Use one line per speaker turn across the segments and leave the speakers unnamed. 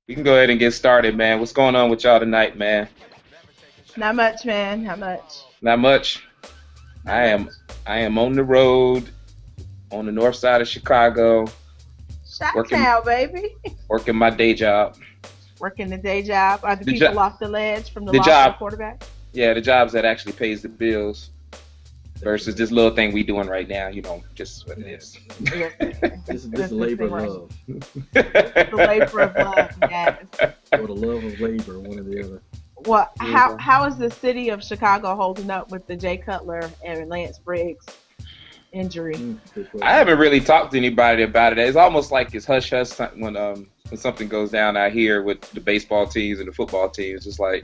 We can go ahead and get started, man. What's going on with y'all tonight, man?
Not much, man. Not much.
Not much. I am on the road on the north side of Chicago.
Chi-town, baby.
Working my day job.
Working the day job. Are the people off the ledge from the loss of the quarterback?
Yeah, the jobs that actually pays the bills versus this little thing we doing right now, just what it is.
This is labor of love.
The labor of love, yes.
Or the love of labor, one or the other.
Well, how is the city of Chicago holding up with the Jay Cutler and Lance Briggs injury?
I haven't really talked to anybody about it. It's almost like it's hush hush when something goes down out here with the baseball teams and the football teams. It's like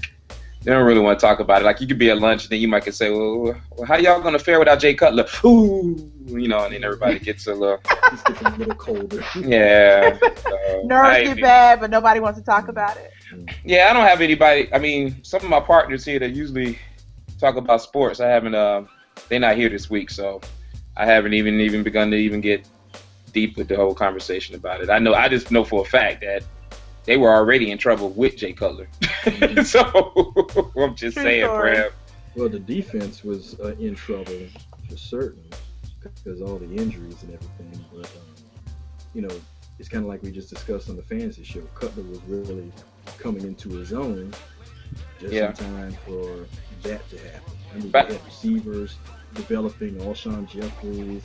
they don't really want to talk about it. Like you could be at lunch and then you might could say, well how y'all gonna fare without Jay Cutler? Ooh, and then everybody gets a little
colder.
Yeah.
Nerves get bad, but nobody wants to talk about it.
Yeah, I don't have anybody. I mean, some of my partners here that usually talk about sports, I haven't. They're not here this week, so I haven't even begun to even get deep with the whole conversation about it. I just know for a fact that they were already in trouble with Jay Cutler. So I'm just saying, Prev.
Well, the defense was in trouble for certain because all the injuries and everything. But it's kind of like we just discussed on the fantasy show. Cutler was really coming into his own just in time for that to happen. I mean, they had receivers developing. Alshon Jeffries,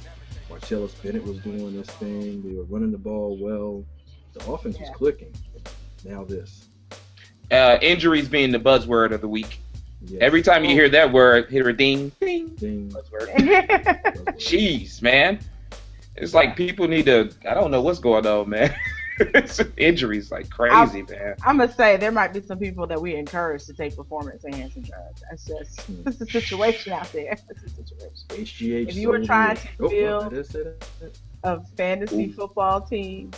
Martellus Bennett was doing this thing. They were running the ball well. The offense was clicking. Now this.
Injuries being the buzzword of the week.
Yes.
Every time you hear that word, hit a ding, ding,
ding.
Buzzword. Jeez, man. It's like people need to, I don't know what's going on, man. Injuries like crazy, man.
I'm going to say there might be some people that we encourage to take performance-enhancing drugs. That's just, it's a situation out there. It's a situation.
HGH
if you were trying to build a fantasy football team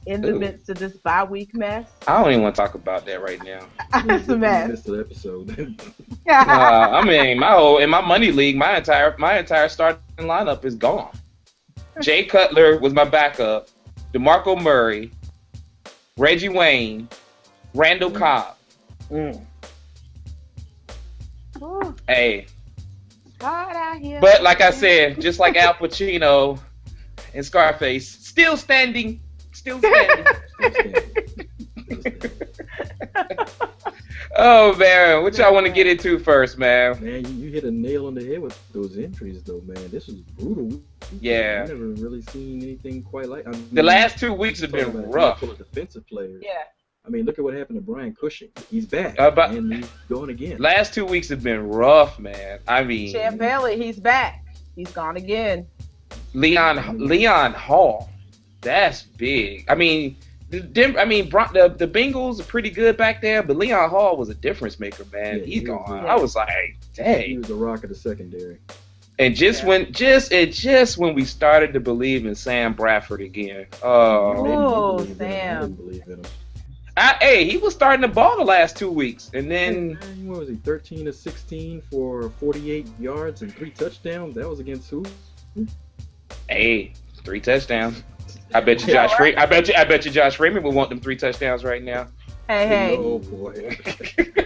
in the midst of this bye-week mess.
I don't even want to talk about that right now.
It's a mess.
Missed the episode.
I mean, in my money league, my entire starting lineup is gone. Jay Cutler was my backup. DeMarco Murray, Reggie Wayne, Randall Cobb. Hey. But like I said, just like Al Pacino and Scarface, still standing. Oh man, what y'all want to get into first, man?
Man, you hit a nail on the head with those injuries, though, man. This was brutal.
Yeah,
I've never really seen anything quite like.
The last 2 weeks have been rough.
Defensive players.
Yeah.
I mean, look at what happened to Brian Cushing. He's back, and he's going again.
Last 2 weeks have been rough, man. I mean,
Champ Bailey, he's back. He's gone again.
Leon Hall, that's big. I mean. The Bengals are pretty good back there, but Leon Hall was a difference maker, man.
Yeah,
He's gone. I was like, dang.
He was the rock of the secondary.
And when we started to believe in Sam Bradford again.
Oh, Sam.
I didn't believe in him.
He was starting the ball the last 2 weeks, and then
what was he? 13 of 16 for 48 yards and 3 touchdowns. That was against who?
3 touchdowns. I bet you Josh Freeman. I bet you Josh Freeman would want them 3 touchdowns right now.
Hey.
Oh boy.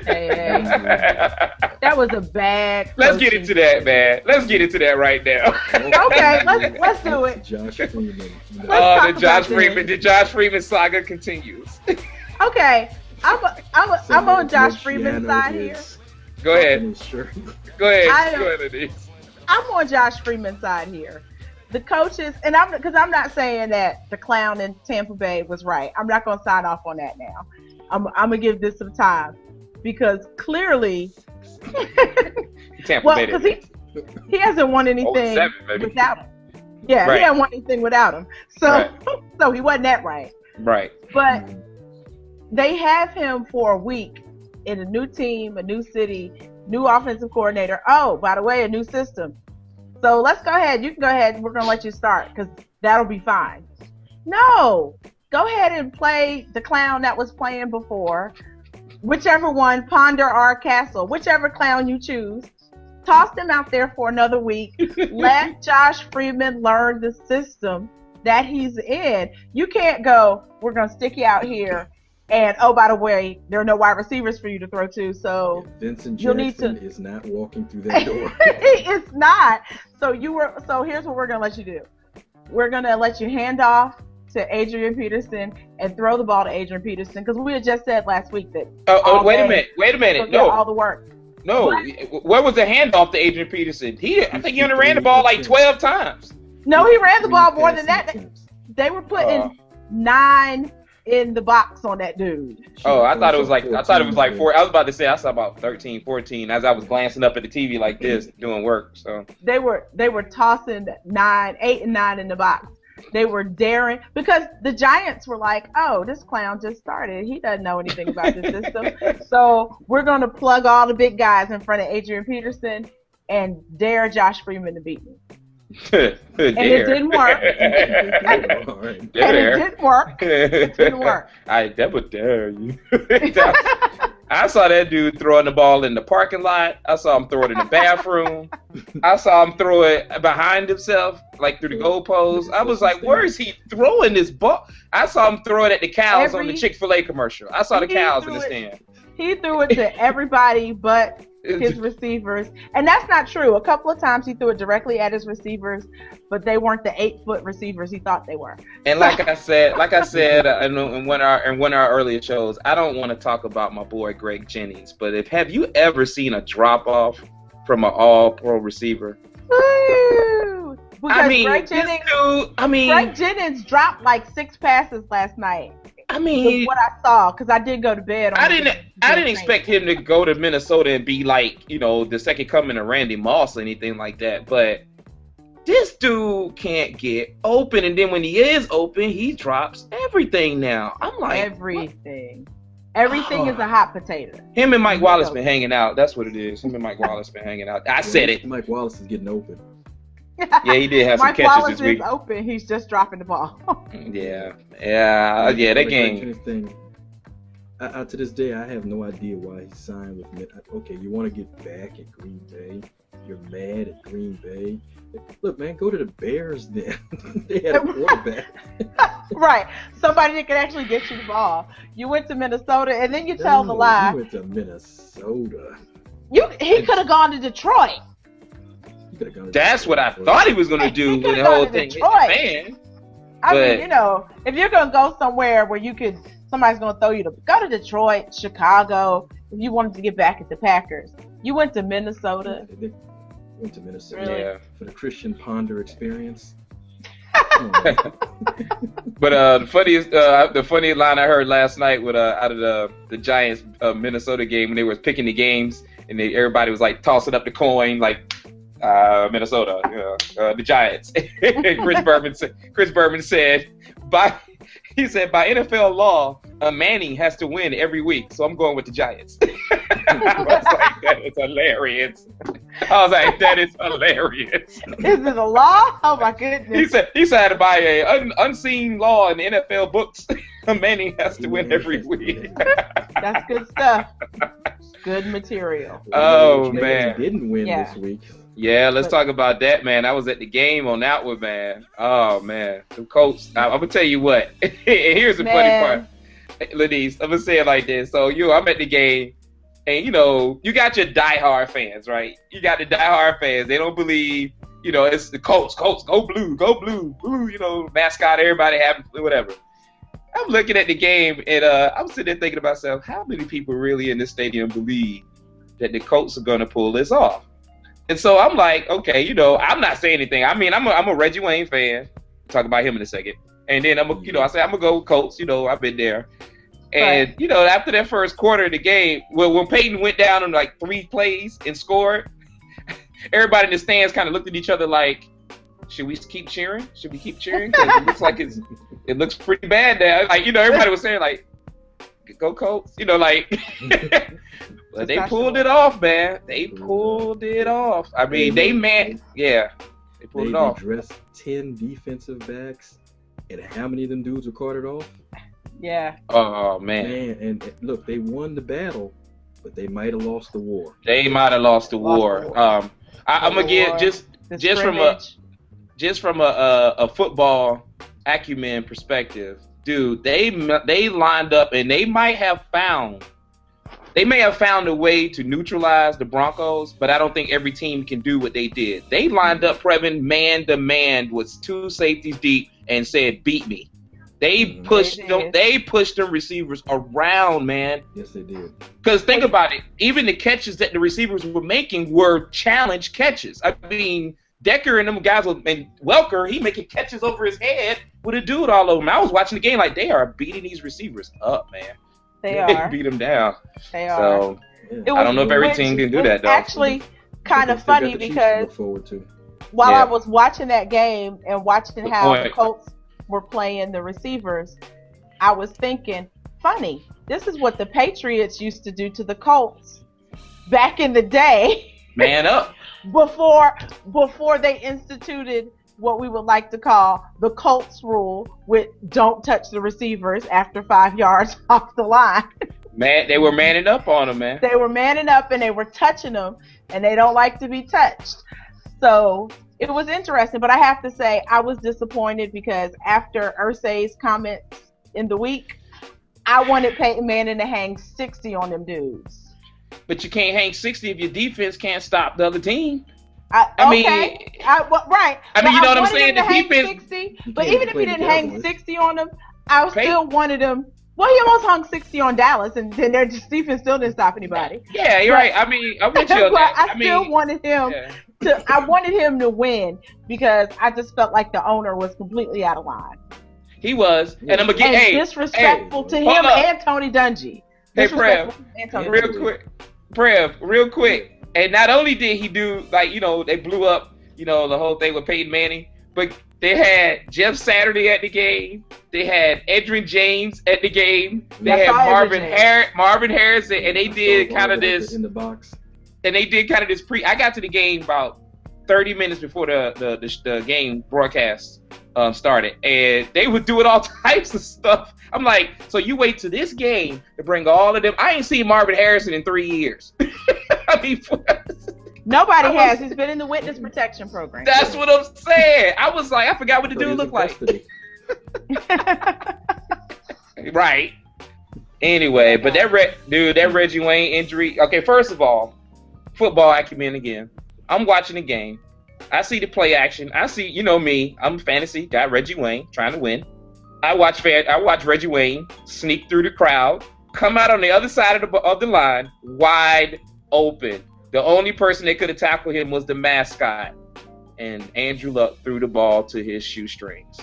Hey. That was a bad.
Let's get into that, man. Let's get into that right now.
Okay, let's do it.
Josh Freeman.
The Josh Freeman saga continues.
Okay, I'm on Josh Freeman's side here.
Go ahead. Go ahead, Lonice.
I'm on Josh Freeman's side here. The coaches, and I'm not saying that the clown in Tampa Bay was right. I'm not going to sign off on that now. I'm going to give this some time because clearly, because he hasn't won anything without him. Yeah, right. He hasn't won anything without him. So, so he wasn't that right.
Right.
But they have him for a week in a new team, a new city, new offensive coordinator. Oh, by the way, a new system. So let's go ahead. You can go ahead. We're going to let you start because that'll be fine. No. Go ahead and play the clown that was playing before. Whichever one, Ponder or Castle, whichever clown you choose. Toss them out there for another week. Let Josh Freeman learn the system that he's in. You can't go, we're going to stick you out here And oh, by the way, there are no wide receivers for you to throw to, so
Vincent
you'll need
Jackson
to.
is not walking through that door.
It's not. So here's what we're gonna let you do. We're gonna let you hand off to Adrian Peterson and throw the ball to Adrian Peterson because we had just said last week that.
Wait a minute. No,
all the work.
No, where was the handoff to Adrian Peterson? I think he only ran the ball like 12 times.
No, he ran the ball more than that. They were putting 9 in the box on that dude.
Oh, I thought it was like 4. I was about to say I saw about 13, 14 as I was glancing up at the TV like this doing work. So
they were tossing 8 and 9 in the box. They were daring because the Giants were like, "Oh, this clown just started. He doesn't know anything about this system." So we're going to plug all the big guys in front of Adrian Peterson and dare Josh Freeman to beat me. And it didn't work. It didn't work.
I never dare you. I saw that dude throwing the ball in the parking lot. I saw him throw it in the bathroom. I saw him throw it behind himself, like through the goalposts. I was like, where is he throwing this ball? I saw him throw it at the cows on the Chick-fil-A commercial. I saw the cows in the stand.
He threw it to everybody but his receivers. And that's not true. A couple of times he threw it directly at his receivers, but they weren't the 8-foot receivers he thought they were.
And like I said in one of our earlier shows, I don't want to talk about my boy Greg Jennings, but have you ever seen a drop off from an all-pro receiver?
Woo! Greg
Greg
Jennings dropped like 6 passes last night. What I saw, because I did go to bed. I
didn't expect him to go to Minnesota and be like, the second coming of Randy Moss or anything like that. But this dude can't get open, and then when he is open, he drops everything. Now I'm like,
everything is a hot potato.
Him and Mike Wallace been hanging out. That's what it is. Him and Mike Wallace been hanging out. I said it.
Mike Wallace is getting open.
Yeah, he did have some catches
Wallace
this week.
Is open. He's just dropping the ball.
Yeah. That game.
Thing, to this day, I have no idea why he signed with me. Okay, you want to get back at Green Bay? You're mad at Green Bay? Look, man, go to the Bears then. They had a quarterback.
Right. Somebody that could actually get you the ball. You went to Minnesota, and then you tell the lie.
You went to Minnesota.
He could have gone to Detroit.
That's what I thought he was going to do with the whole thing. Man.
I mean, if you're going to go somewhere where somebody's going to throw you go to Detroit, Chicago, if you wanted to get back at the Packers. You went to Minnesota.
They went to Minnesota
really?
For the Christian Ponder experience.
But the funny line I heard last night out of the Giants Minnesota game when they were picking the games and everybody was like tossing up the coin like Minnesota, the Giants. Chris Berman said by NFL law, Manning has to win every week, so I'm going with the Giants. I was like, that is hilarious. I was like, that is hilarious.
Is it a law? Oh my goodness.
He said by an unseen law in the NFL books, Manning has to win every week.
That's good stuff. Good material.
Oh man,
he didn't win this week.
Yeah, let's talk about that, man. I was at the game on that one, man. Oh man, the Colts. I'm gonna tell you what. Here's the funny part, Lonice. I'm gonna say it like this. So I'm at the game, and you got your diehard fans, right? You got the diehard fans. They don't believe, it's the Colts. Colts, go blue, blue. Mascot, everybody having whatever. I'm looking at the game, and I'm sitting there thinking to myself, how many people really in this stadium believe that the Colts are gonna pull this off? And so I'm like, okay, I'm not saying anything. I mean, I'm a Reggie Wayne fan. We'll talk about him in a second. And then I say I'm gonna go Colts. I've been there. And after that first quarter of the game, when Peyton went down on like 3 plays and scored, everybody in the stands kind of looked at each other like, should we keep cheering? Should we keep cheering? Because it looks like it looks pretty bad now. Like everybody was saying like, go Colts. But they pulled it off, man. They pulled it off. I mean, they pulled it off.
They dressed 10 defensive backs, and how many of them dudes were carted off?
Yeah.
Oh, man.
And look, they won the battle, but they might have lost the war.
They might have lost the war. I'm gonna get just from a football acumen perspective. dude, they lined up and they may have found a way to neutralize the Broncos, but I don't think every team can do what they did. They lined up Prev man to man with 2 safeties deep and said, "Beat me." They pushed them. They pushed them receivers around, man.
Yes, they did.
Because think about it. Even the catches that the receivers were making were challenge catches. I mean, Decker and them guys, and Welker, he making catches over his head with a dude all over him. I was watching the game like they are beating these receivers up, man.
They are.
Beat them down.
They are.
So I don't know if every team can do that, though.
Actually, kind of funny because while I was watching that game and watching how the Colts were playing the receivers, I was thinking, funny, this is what the Patriots used to do to the Colts back in the day.
Man up.
before they instituted what we would like to call the Colts rule, with don't touch the receivers after 5 yards off the line.
Man, they were manning up on them, man.
They were manning up and they were touching them, and they don't like to be touched. So it was interesting, but I have to say I was disappointed because after Irsay's comments in the week, I wanted Peyton Manning to hang 60 on them dudes.
But you can't hang 60 if your defense can't stop the other team.
Right.
I mean, you know what I'm saying? The defense.
60, but even if he didn't hang 60 on them, I still wanted him. Well, he almost hung 60 on Dallas, and then their defense still didn't stop anybody.
Yeah, you're right. I mean, I'm with you on that.
I still wanted him I wanted him to win because I just felt like the owner was completely out of line.
He was, and I'm again
disrespectful to him and Tony Dungy.
Hey, Prev, real quick. And not only did he do, like, they blew up, the whole thing with Peyton Manning, but they had Jeff Saturday at the game. They had Edgerrin James at the game. They had Marvin Harrison, and they did kind of this
in the box.
And they did kind of this I got to the game about 30 minutes before the game broadcast started, and they would do it all types of stuff. I'm like, so you wait to this game to bring all of them? I ain't seen Marvin Harrison in 3 years. I mean,
nobody has. He's been in the witness protection program.
That's what I'm saying. I was like, I forgot what the dude looked like. Right. Anyway, but that Reggie Wayne injury. Okay, first of all, football acumen again. I'm watching the game. I see the play action. I see, me. I'm a fantasy guy, Reggie Wayne, trying to win. I watch Reggie Wayne sneak through the crowd, come out on the other side of the line, wide open. The only person that could have tackled him was the mascot, and Andrew Luck threw the ball to his shoestrings.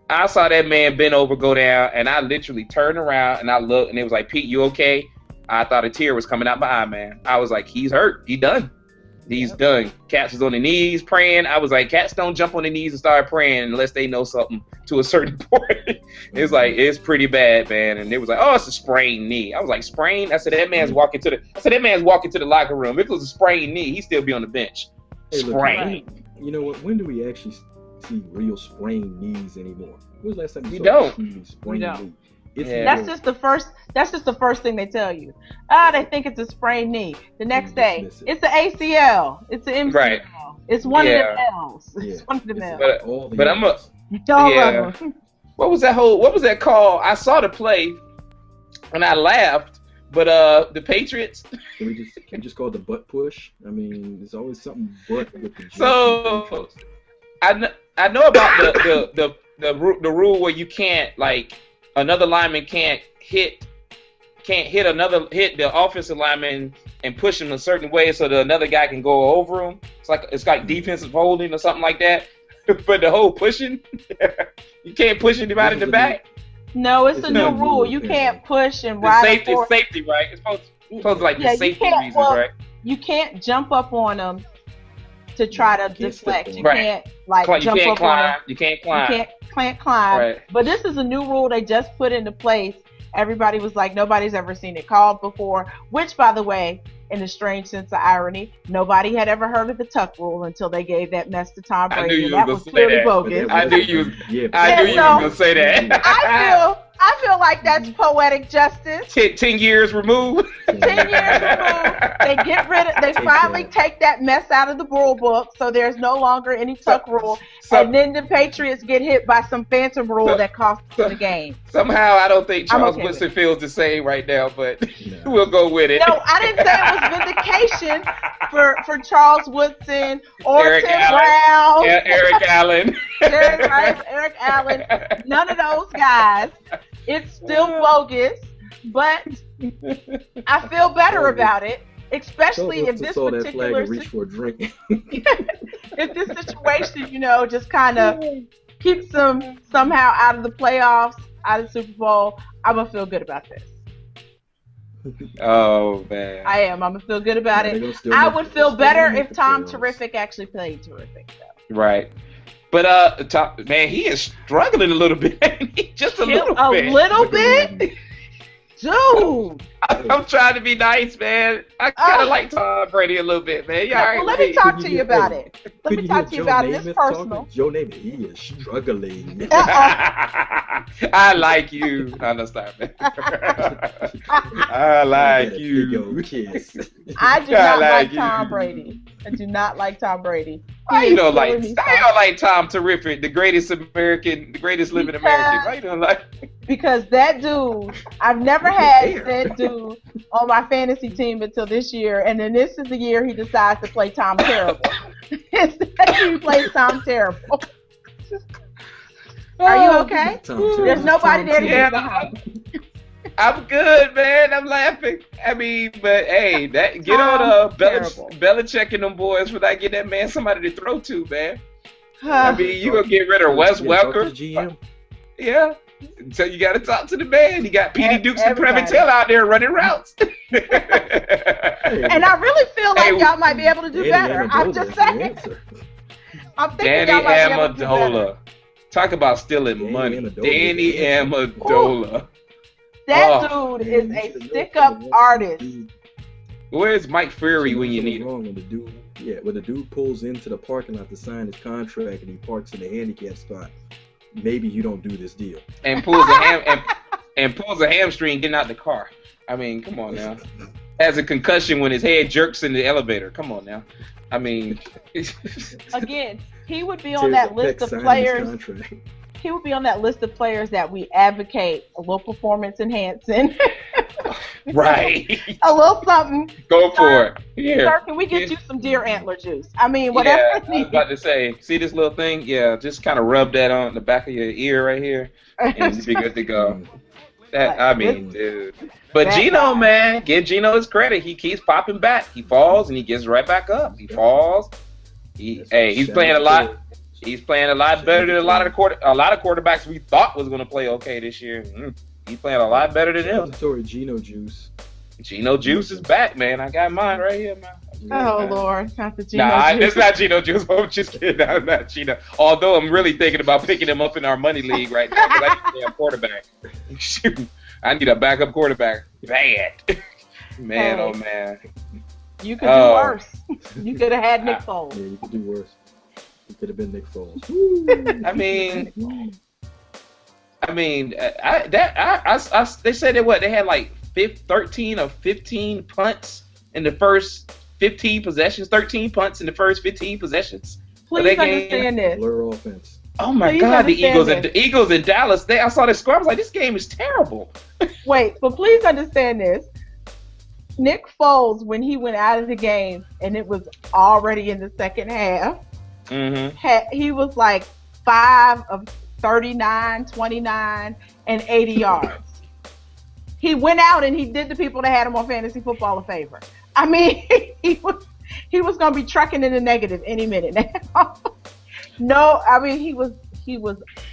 I saw that man bend over, go down, and I literally turned around and I looked, and it was like, Pete, you okay? I thought a tear was coming out my eye, man. I was like, he's hurt. He done. He's done. Cats was on the knees praying. I was like, cats don't jump on the knees and start praying unless they know something to a certain point. It's like, it's pretty bad, man. And it was like, oh, it's a sprained knee. I was like, sprained? I said, that man's walking to the locker room. If it was a sprained knee, he'd still be on the bench.
Hey,
sprained.
Look, you know what? When do we actually see real sprained knees anymore? When was the last time
you saw
a sprained knee?
That's just the first thing they tell you. They think it's a sprained knee. The next day, it's an ACL. It's an MCL. Right. It's one of them L's. It's one of them L's.
But I'm What was that call? I saw the play and I laughed. But the Patriots.
Can we just call it the butt push? I mean, there's always something butt with the.
So I know about the rule where you can't, like, another lineman can't hit the offensive lineman and push him a certain way so that another guy can go over him. It's like defensive holding or something like that. But the whole pushing, you can't push anybody in the back.
No, it's a new rule. You can't push and ride.
Safety, right? It's supposed to like the safety reasons, right?
You can't jump up on them to try to deflect. You can't jump up on them.
You can't climb.
You can't climb.
Right.
But this is a new rule they just put into place. Everybody was like, nobody's ever seen it called before, which, by the way, in a strange sense of irony, nobody had ever heard of the tuck rule until they gave that mess to Tom Brady. That was clearly bogus.
I knew you was going to say that.
I feel like that's poetic justice.
10 years removed.
10 years removed. They finally take that mess out of the rule book, so there's no longer any tuck rule. And then the Patriots get hit by some phantom rule that costs them the game.
Somehow, I don't think Charles Woodson feels the same right now, but we'll go with it.
No, I didn't say it was vindication for Charles Woodson or
Eric
Tim
Allen.
Brown.
Yeah, Eric Allen.
Eric Allen. None of those guys. It's still bogus, but I feel better about it, especially if this particular if this situation, just kind of keeps them somehow out of the playoffs, out of the Super Bowl. I'm gonna feel good about this.
Oh man,
I am. I'm gonna feel good about it. I would feel better if Tom Terrific actually played terrific, though.
Right. But man, he is struggling a little bit. Just a little bit.
A little bit? Dude.
I'm trying to be nice, man. I kind of like Tom Brady a little bit, man.
Well, let me talk to you about it. Let me talk to you about it. It's personal.
Joe Namath, he is struggling.
I like you. I understand, man. I like you.
I do not like Tom Brady. I do not like Tom Brady.
Why you don't like Tom Terrific, the greatest living American? Why you don't like?
Because that dude, I've never had that dude on my fantasy team until this year, and then this is the year he decides to play Tom Terrible. He plays Tom Terrible. Are you okay? There's nobody there to get behind.
I'm good, man. I'm laughing. I mean, but hey, get on Belichick and them boys for that. Get that man somebody to throw to, man. I mean, you gonna get rid of Wes Welker? Yeah. So you got to talk to the man. You got Petey Dukes and Prev out there running routes.
And I really feel like y'all might be able to do better. I'm just saying. I'm thinking y'all might be able to do better.
Talk about stealing money. Danny Amendola.
That dude is a stick-up artist.
Where's Mike Fury when you need him?
When the dude pulls into the parking lot to sign his contract and he parks in the handicap spot, maybe you don't do this deal.
And pulls a hamstring getting out the car. I mean, come on now. Has a concussion when his head jerks in the elevator. Come on now. I mean,
again, he would be on that list of players. He would be on that list of players that we advocate a little performance enhancing.
Right.
A little something.
Go for it. Yeah.
Sir, can we get you some deer antler juice? I mean, whatever.
Yeah, I was about to say, see this little thing? Yeah, just kind of rub that on the back of your ear right here, and you'll be good to go. Dude. But Geno, man, give Geno his credit. He keeps popping back. He falls and he gets right back up. He falls. He's playing a lot. He's playing a lot better than a lot of quarterbacks we thought was going to play okay this year. He's playing a lot better than them.
Geno Juice.
Geno Juice is back, man. I got mine right here, man.
Oh, Lord. Not the Geno Juice.
It's not Geno Juice. I'm just kidding. I'm not Geno. Although I'm really thinking about picking him up in our money league right now because I need a quarterback. Shoot. I need a backup quarterback. Bad. Man, oh, man.
You could do worse. You could have had Nick Foles.
Yeah, you could do worse. He could have been Nick Foles. They said that they had like 13 or 15 punts in the first 15 possessions. 13 punts in the first 15 possessions.
Please understand this.
Blur offense.
Oh my God, the Eagles in Dallas. I saw this score. I was like, this game is terrible.
Wait, but please understand this. Nick Foles, when he went out of the game and it was already in the second half, he was like 5 of 39, 29, and 80 yards. He went out and he did the people that had him on fantasy football a favor. I mean, he was going to be trucking in the negative any minute now. No, I mean, he was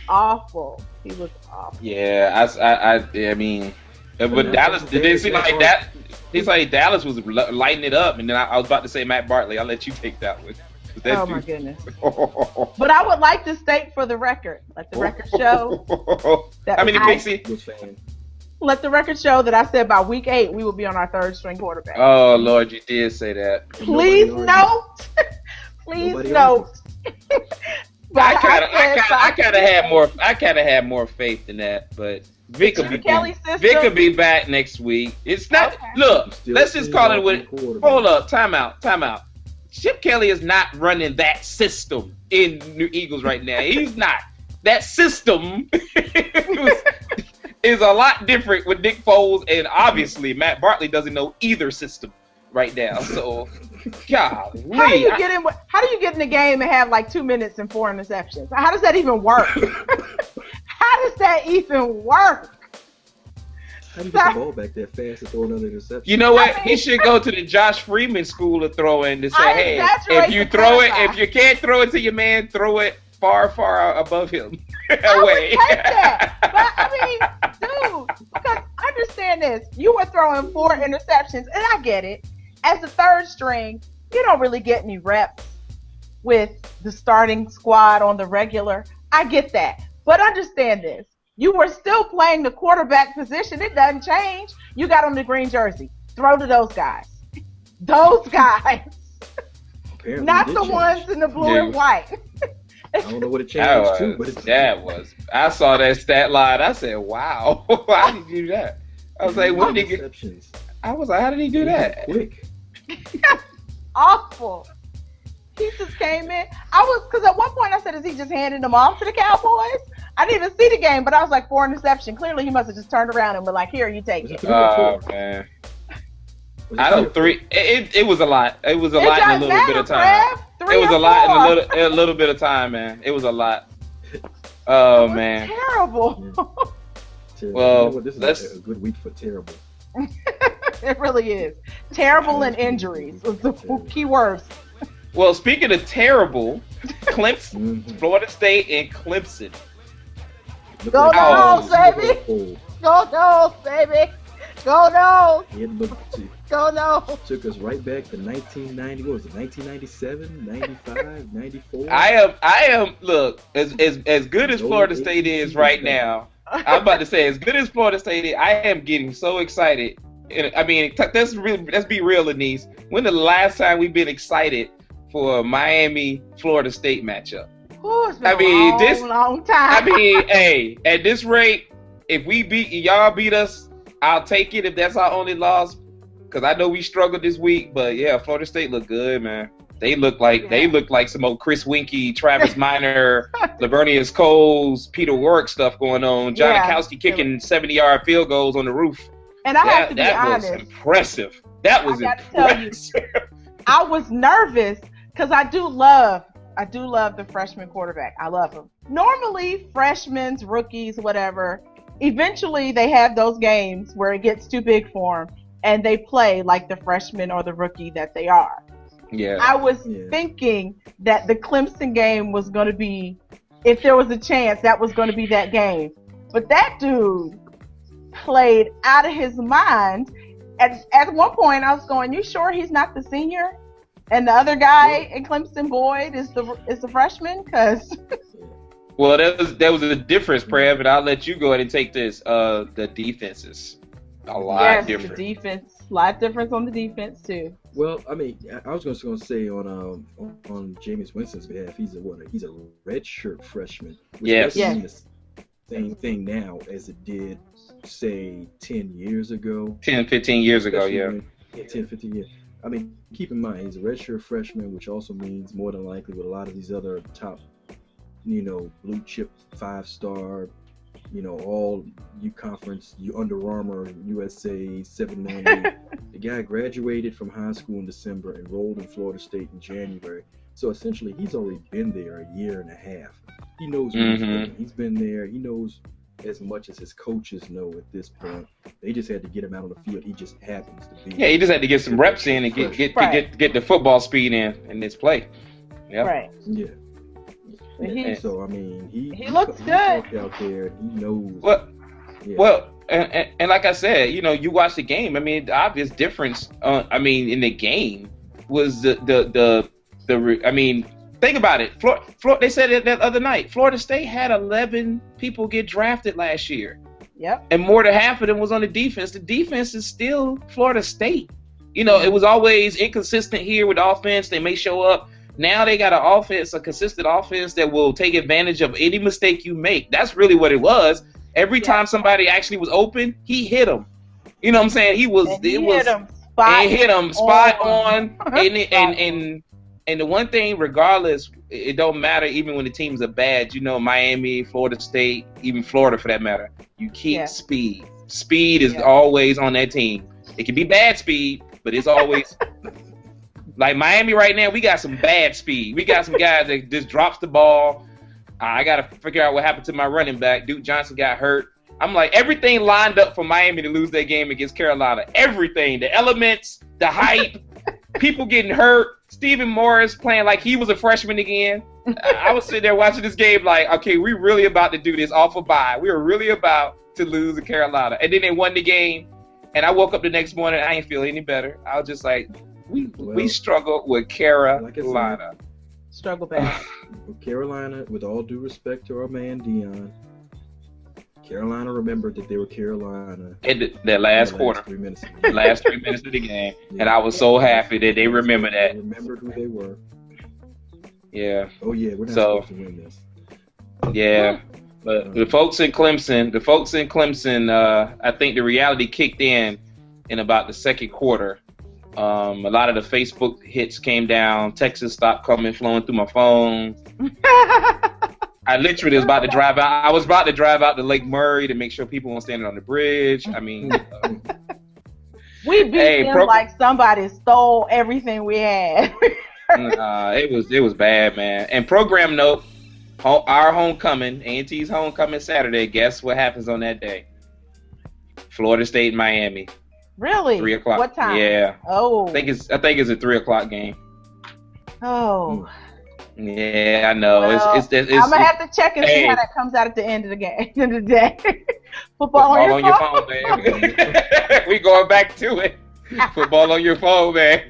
awful. He was awful.
Yeah, I mean, but Dallas, it didn't seem like that. It's like Dallas was lighting it up, and then I was about to say Matt Barkley. I'll let you take that one.
Oh my goodness! But I would like to state for the record, let the record show.
How many picks he?
Let the record show that I said by week 8 we will be on our 3rd string quarterback.
Oh Lord, you did say that.
Please note. Please note
I kind of had more faith than that, but Vic could be back next week. It's not. Okay. Look, let's just call it with. Hold up, time out. Chip Kelly is not running that system in New Eagles right now. He's not. That system is a lot different with Nick Foles, and obviously Matt Barkley doesn't know either system right now. So, golly.
How do you get in the game and have like 2 minutes and 4 interceptions? How does that even work? How does that even work?
How do you get the ball back that fast and throw another interception?
You know what? He should go to the Josh Freeman school of throwing to say, hey, if you can't throw it to your man, throw it far above him.
I would take that. But I mean, dude, because understand this. You were throwing 4 interceptions, and I get it. As a third string, you don't really get any reps with the starting squad on the regular. I get that. But understand this. You were still playing the quarterback position. It doesn't change. You got on the green jersey. Throw to those guys. Those guys.
Apparently
not the ones in the blue and white.
I don't know what it changed to, but
I saw that stat line. I said, wow. How did he do that? I was like, when did he get? I was like, how did he do that?
Quick.
Awful. He just came in. Because at one point I said, is he just handing them off to the Cowboys? I didn't even see the game, but I was like, 4 interception. Clearly, he must have just turned around and been like, here, you take it.
Oh, man. I don't 3. It was a lot. It was a lot in a little bit of time. It was a lot in a little bit of time, man. It was a lot. Oh, man.
Terrible.
Well,
this is a good week for terrible.
It really is. Terrible and injuries was the key words.
Well, speaking of terrible, Clemson, Florida State, and Clemson.
Go Noles, baby! Go Noles, baby! Go Noles! Go Noles!
Took us right back to 1990. What was it? 1997, 95, 94.
I am. Look, as good as Florida State is right now. I'm about to say, as good as Florida State is, I am getting so excited. I mean, let's be real, Lonice. When the last time we've been excited for a Miami Florida State matchup?
Ooh, it's been a long time.
I mean, hey, at this rate, if y'all beat us, I'll take it if that's our only loss. Because I know we struggled this week, but yeah, Florida State look good, man. They look like some old Chris Winkie, Travis Minor, Lavernius Coles, Peter Warwick stuff going on. John Akowski kicking 70-yard field goals on the roof.
And I have to be honest.
That was impressive. That was impressive.
I was nervous because I do love the freshman quarterback. I love him. Normally, freshmen, rookies, whatever, eventually they have those games where it gets too big for them and they play like the freshman or the rookie that they are.
Yeah.
I was thinking that the Clemson game was going to be, if there was a chance, that was going to be that game. But that dude played out of his mind. At one point, I was going, you sure he's not the senior? And the other guy in Clemson, Boyd, is the freshman? Because
well, there was a difference, Prev, and I'll let you go ahead and take this. The defenses, a lot different.
The defense, a lot difference on the defense too.
Well, I mean, I was just going to say on Jameis Winston's behalf, he's a redshirt freshman.
Yes.
The same thing now as it did, say, 10 years ago.
10, 15 years ago,
yeah, 10, 15 years. I mean, keep in mind, he's a redshirt freshman, which also means more than likely with a lot of these other top, blue chip 5-star, all U conference, Under Armour, USA, 798. The guy graduated from high school in December, enrolled in Florida State in January. So essentially, he's already been there a year and a half. He knows what he's doing. He's been there. He knows as much as his coaches know at this point. They just had to get him out on the field. He just happens to be.
Yeah, he just had to get some reps in and get the football speed in this play. Yeah.
Right.
Yeah. So I mean, he
looks good
out there. He knows.
Well, and like I said, you watch the game. I mean, the obvious difference. In the game was the I mean, think about it. They said it that other night. Florida State had 11 people get drafted last year.
Yep.
And more than half of them was on the defense. The defense is still Florida State. It was always inconsistent here with offense. They may show up, Now they got an offense, a consistent offense that will take advantage of any mistake you make. That's really what it was. Every time somebody actually was open, he hit them. You know what I'm saying? Hit him spot on. And the one thing, regardless, it don't matter even when the teams are bad. You know, Miami, Florida State, even Florida for that matter. You keep speed. Speed is always on that team. It can be bad speed, but it's always like Miami right now. We got some bad speed. We got some guys that just drops the ball. I got to figure out what happened to my running back. Duke Johnson got hurt. I'm like, everything lined up for Miami to lose their game against Carolina. Everything. The elements, the hype, people getting hurt. Stephen Morris playing like he was a freshman again. I was sitting there watching this game like, okay, we really about to do this off a bye. We were really about to lose to Carolina. And then they won the game. And I woke up the next morning, I ain't feel any better. I was just like, we struggled with Carolina.
Struggle bad.
Carolina, with all due respect to our man Dion, Carolina remembered that they were Carolina
in that last quarter. Last 3 minutes of the game. Yeah. And I was so happy that they remember that.
They remembered who they were.
Yeah.
Oh, yeah, we're not supposed to win this.
Yeah. But the folks in Clemson, I think the reality kicked in about the second quarter. A lot of the Facebook hits came down. Texas stopped flowing through my phone. I literally was about to drive out. I was about to drive out to Lake Murray to make sure people weren't standing on the bridge. I mean,
we beat them like somebody stole everything we had.
It was bad, man. And program note, our homecoming, A&T's homecoming Saturday. Guess what happens on that day? Florida State, Miami.
Really?
3:00.
What time?
Yeah.
Oh.
I think it's a 3:00 game.
Oh.
Yeah, I know.
Well,
it's
I'm gonna have to check and see how that comes out at the end of the game. End of the day. Football on your phone,
baby. We going back to it. Football on your phone, man.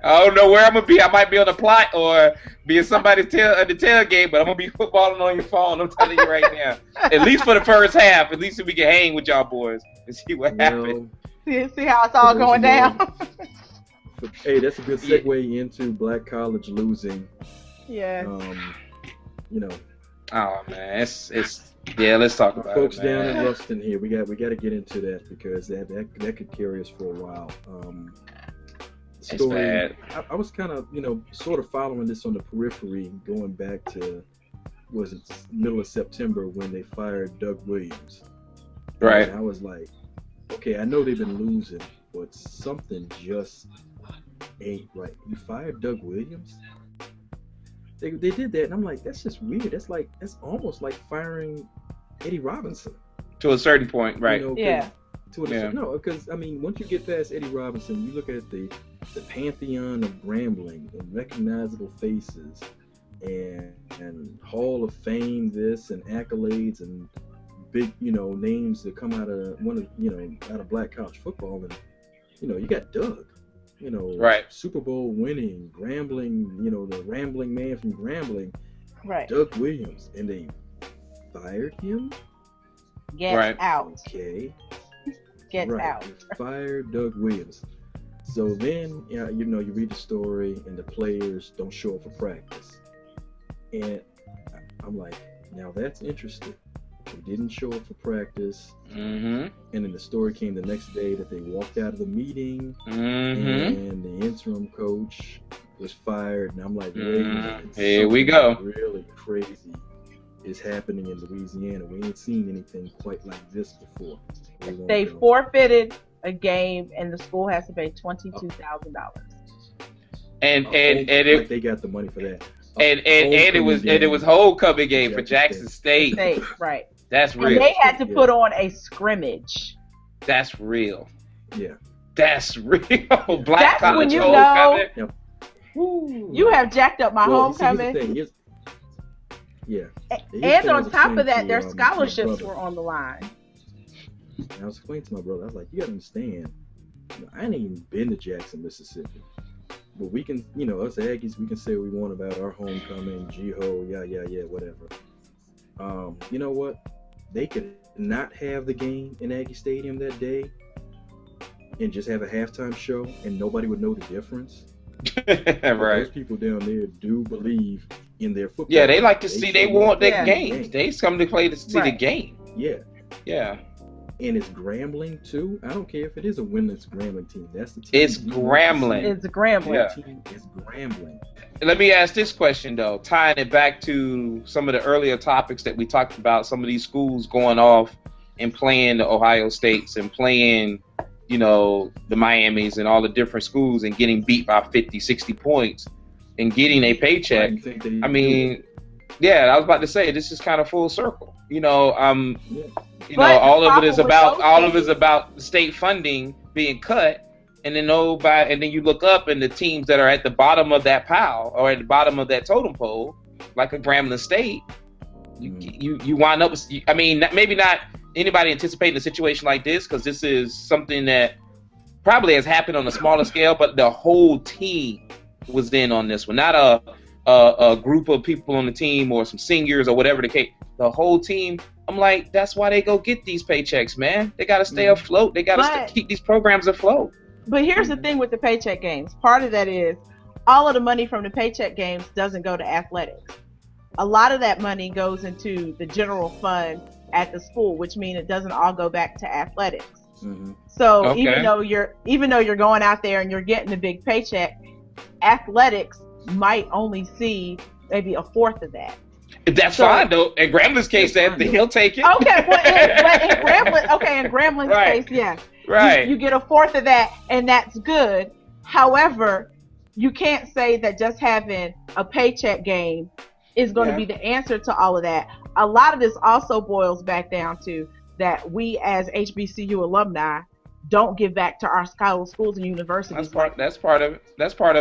I don't know where I'm gonna be. I might be on the plot or be in somebody's at the tailgate, but I'm gonna be footballing on your phone. I'm telling you right now. At least for the first half. At least we can hang with y'all boys and see what happens.
See how it's all going down.
Hey, that's a good segue into Black College losing.
Yeah.
You know.
Oh man, it's let's talk about
folks
it, man.
down in Ruston here. We got to get into that because that could carry us for a while.
It's bad.
I was kind of sort of following this on the periphery, going back to middle of September when they fired Doug Williams.
Right.
And I was like, okay, I know they've been losing, but something just ain't right. You fired Doug Williams? They did that, and I'm like, that's just weird. That's almost like firing Eddie Robinson.
To a certain point, right?
Yeah.
No, because I mean, once you get past Eddie Robinson, you look at the pantheon of Grambling and recognizable faces and Hall of Fame this and accolades and big names that come out of out of Black college football, and you got Doug.
Right.
Super Bowl winning, Grambling, the rambling man from Grambling,
right?
Doug Williams, and they fired him.
Get out.
Okay.
Get out.
Fired Doug Williams. So then, you read the story, and the players don't show up for practice, and I'm like, now that's interesting. They didn't show up for practice.
Mm-hmm.
And then the story came the next day that they walked out of the meeting,
mm-hmm.
and the interim coach was fired. And I'm like, wait a minute.
Here we go.
Really crazy is happening in Louisiana. We ain't seen anything quite like this before.
They forfeited a game, and the school has to pay $22,000.
And
they got the money for that.
And it was homecoming game for Jackson State.
Right.
That's real.
And they had to put on a scrimmage.
That's real.
Yeah.
That's real. Black
That's
college
when you
homecoming.
Know you have jacked up my homecoming.
Yeah.
And on top of that, their scholarships were on the line.
I was explaining to my brother, I was like, you gotta understand, I ain't even been to Jackson, Mississippi. But we can, us Aggies, we can say what we want about our homecoming, G-Ho, yeah, whatever. You know what? They could not have the game in Aggie Stadium that day and just have a halftime show and nobody would know the difference. Those people down there do believe in their football.
Yeah, they like to see. They want their
Yeah.
games. They come to play to see the
Right.
game.
Yeah.
Yeah.
And it's Grambling too. I don't care if it is a winless Grambling team. That's the team.
It's Grambling.
It's Grambling.
Yeah.
The team is Grambling.
Let me ask this question though, tying it back to some of the earlier topics that we talked about. Some of these schools going off and playing the Ohio States and playing, you know, the Miamis and all the different schools and getting beat by 50, 60 points and getting a paycheck. I mean, yeah, I was about to say this is kind of full circle. You know, you know, all of it is about state funding being cut, and then and then you look up and the teams that are at the bottom of that pile or at the bottom of that totem pole, like a Grambling State, you wind up with, I mean, maybe not anybody anticipating a situation like this, because this is something that probably has happened on a smaller scale, but the whole team was in on this one, not a group of people on the team or some seniors or whatever the case. The whole team. I'm like, that's why they go get these paychecks, man. They got to stay afloat. They got to keep these programs afloat.
But here's the thing with the paycheck games. Part of that is all of the money from the paycheck games doesn't go to athletics. A lot of that money goes into the general fund at the school, which means it doesn't all go back to athletics.
Mm-hmm.
So even though you're going out there and you're getting a big paycheck, athletics might only see maybe a fourth of that.
That's fine though. In Grambling's case, he'll take it.
Okay, well, in Grambling's case, yes.
Right.
You get a fourth of that, and that's good. However, you can't say that just having a paycheck game is going to be the answer to all of that. A lot of this also boils back down to that we as HBCU alumni don't give back to our schools and universities.
That's part of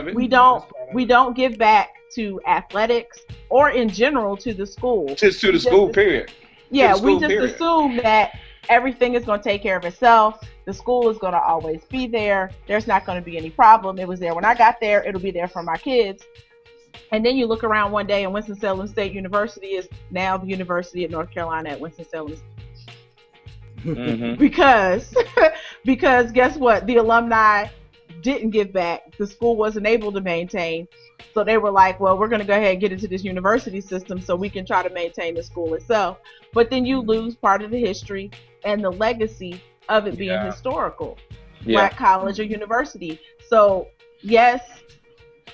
it.
We don't give back to athletics or in general to the school.
Just to the school, period.
Yeah, we just assume that everything is going to take care of itself. The school is going to always be there. There's not going to be any problem. It was there when I got there. It'll be there for my kids. And then you look around one day and Winston-Salem State University is now the University of North Carolina at Winston-Salem.
Mm-hmm.
because guess what? The alumni didn't give back. The school wasn't able to maintain. So they were like, well, we're going to go ahead and get into this university system so we can try to maintain the school itself. But then you lose part of the history and the legacy of it being historical. Black college or university. So yes,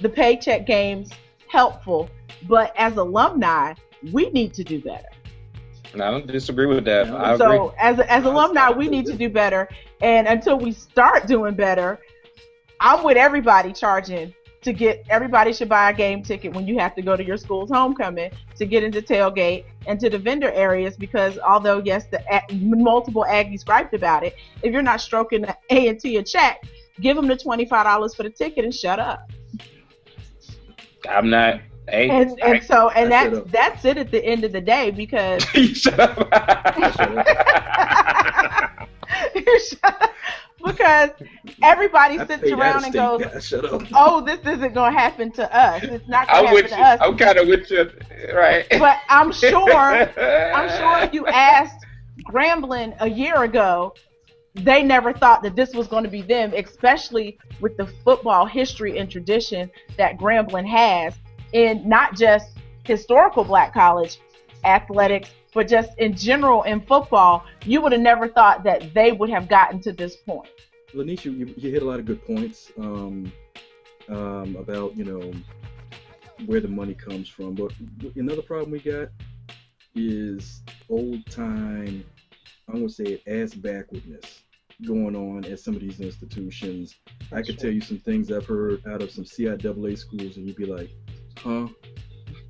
the paycheck game's helpful, but as alumni, we need to do better.
And I don't disagree with that. I
so
agree.
as alumni, we need to do better. And until we start doing better, I'm with everybody charging to get, everybody should buy a game ticket when you have to go to your school's homecoming to get into tailgate and to the vendor areas, because although, yes, multiple Aggies griped about it, if you're not stroking the A&T a check, give them the $25 for the ticket and shut up.
I'm not. Hey,
and that's it at the end of the day, because
shut up.
because everybody sits around and goes, "Oh, this isn't going to happen to us. It's not going to happen to us."
I'm kind of with you, right?
But I'm sure if you asked Grambling a year ago, they never thought that this was going to be them, especially with the football history and tradition that Grambling has in not just historical black college athletics, but just in general in football. You would have never thought that they would have gotten to this point.
Lonice, you hit a lot of good points about, you know, where the money comes from. But another problem we got is old time, I'm going to say it, ass backwardness going on at some of these institutions. I could tell you some things I've heard out of some CIAA schools, and you'd be like, huh?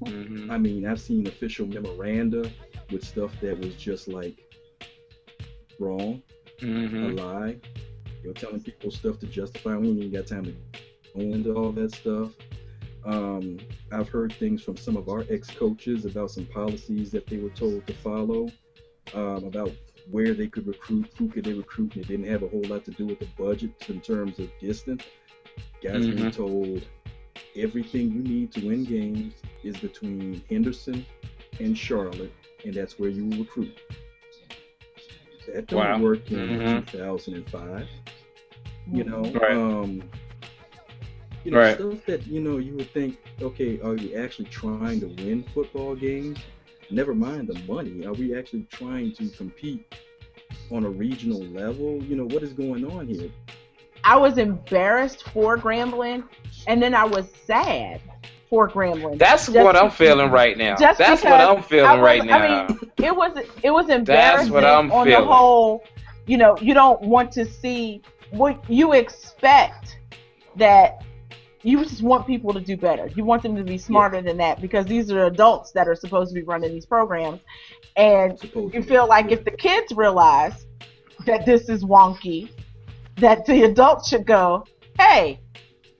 Mm-hmm. I mean, I've seen official memoranda with stuff that was just like wrong, a lie. You're telling people stuff to justify. We ain't even got time to go into all that stuff. I've heard things from some of our ex-coaches about some policies that they were told to follow, about where they could recruit, who could they recruit, and it didn't have a whole lot to do with the budget in terms of distance. Guys being told everything you need to win games is between Henderson and Charlotte, and that's where you will recruit. That don't work in 2005. You know,
Right.
stuff that you would think, okay, are we actually trying to win football games? Never mind the money. Are we actually trying to compete on a regional level? What is going on here?
I was embarrassed for Grambling, and then I was sad for Grambling.
That's what I'm feeling right now. That's what I'm feeling right now.
I mean, it was embarrassing
That's what I'm
on
feeling.
the whole. You don't want to see what you expect, that you just want people to do better. You want them to be smarter than that, because these are adults that are supposed to be running these programs. And you feel like if the kids realize that this is wonky, that the adults should go, hey,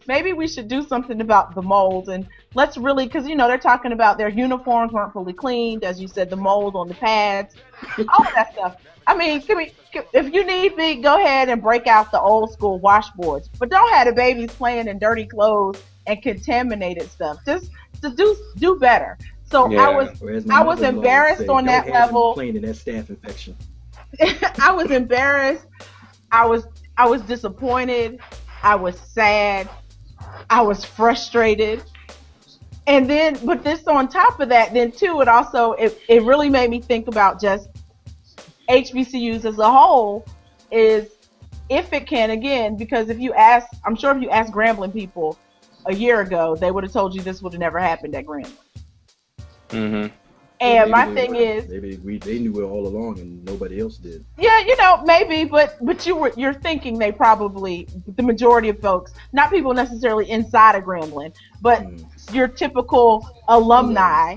maybe we should do something about the mold. And let's really, because they're talking about their uniforms weren't fully cleaned, as you said, the mold on the pads, all of that stuff. I mean, if you need me, go ahead and break out the old school washboards, but don't have the babies playing in dirty clothes and contaminated stuff. Just to do better. So
Yeah.
I was embarrassed on that level.
Playing in that staph infection.
I was embarrassed. I was disappointed. I was sad. I was frustrated. And then, but this on top of that, then too, it really made me think about just HBCUs as a whole, is if it can, again, because I'm sure if you ask Grambling people a year ago, they would have told you this would have never happened at Grambling.
Mm-hmm.
And my thing is,
maybe they knew it all along and nobody else did.
Yeah, maybe, but you're thinking they probably, the majority of folks, not people necessarily inside of Grambling, but your typical alumni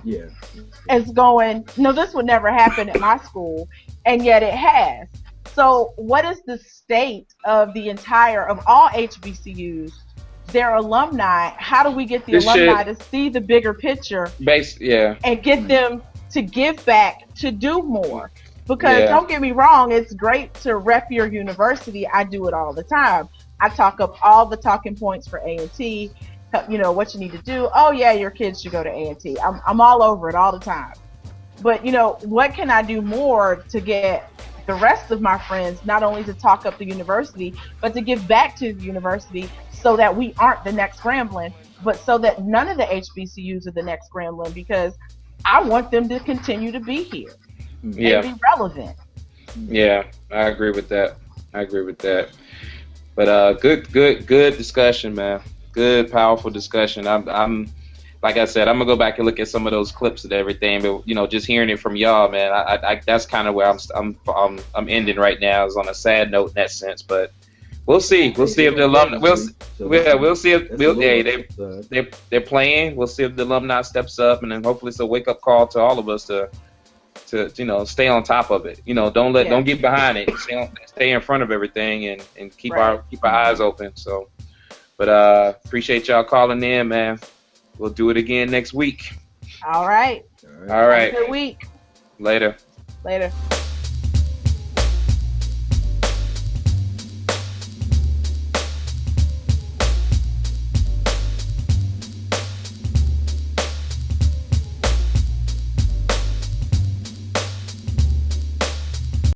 is going, no, this would never happen at my school, and yet it has. So what is the state of all HBCUs, their alumni? How do we get the alumni to see the bigger picture and get them to give back, to do more? Because don't get me wrong, it's great to rep your university. I do it all the time. I talk up all the talking points for A&T, what you need to do. Oh yeah, your kids should go to A&T. I'm all over it all the time. But what can I do more to get the rest of my friends not only to talk up the university, but to give back to the university, so that we aren't the next Grambling, but so that none of the HBCUs are the next Grambling, because I want them to continue to be here and be relevant.
Yeah, I agree with that. But good discussion, man. Good, powerful discussion. I'm like I said, I'm gonna go back and look at some of those clips and everything. But just hearing it from y'all, man, I that's kind of where I'm ending right now, is on a sad note in that sense. But we'll see. We'll see if the alumni. We'll see if they're playing. We'll see if the alumni steps up, and then hopefully it's a wake up call to all of us to stay on top of it. Don't get behind it. Stay in front of everything and keep our eyes open. So, but appreciate y'all calling in, man. We'll do it again next week.
All right.
All right.
Have a good week.
Later.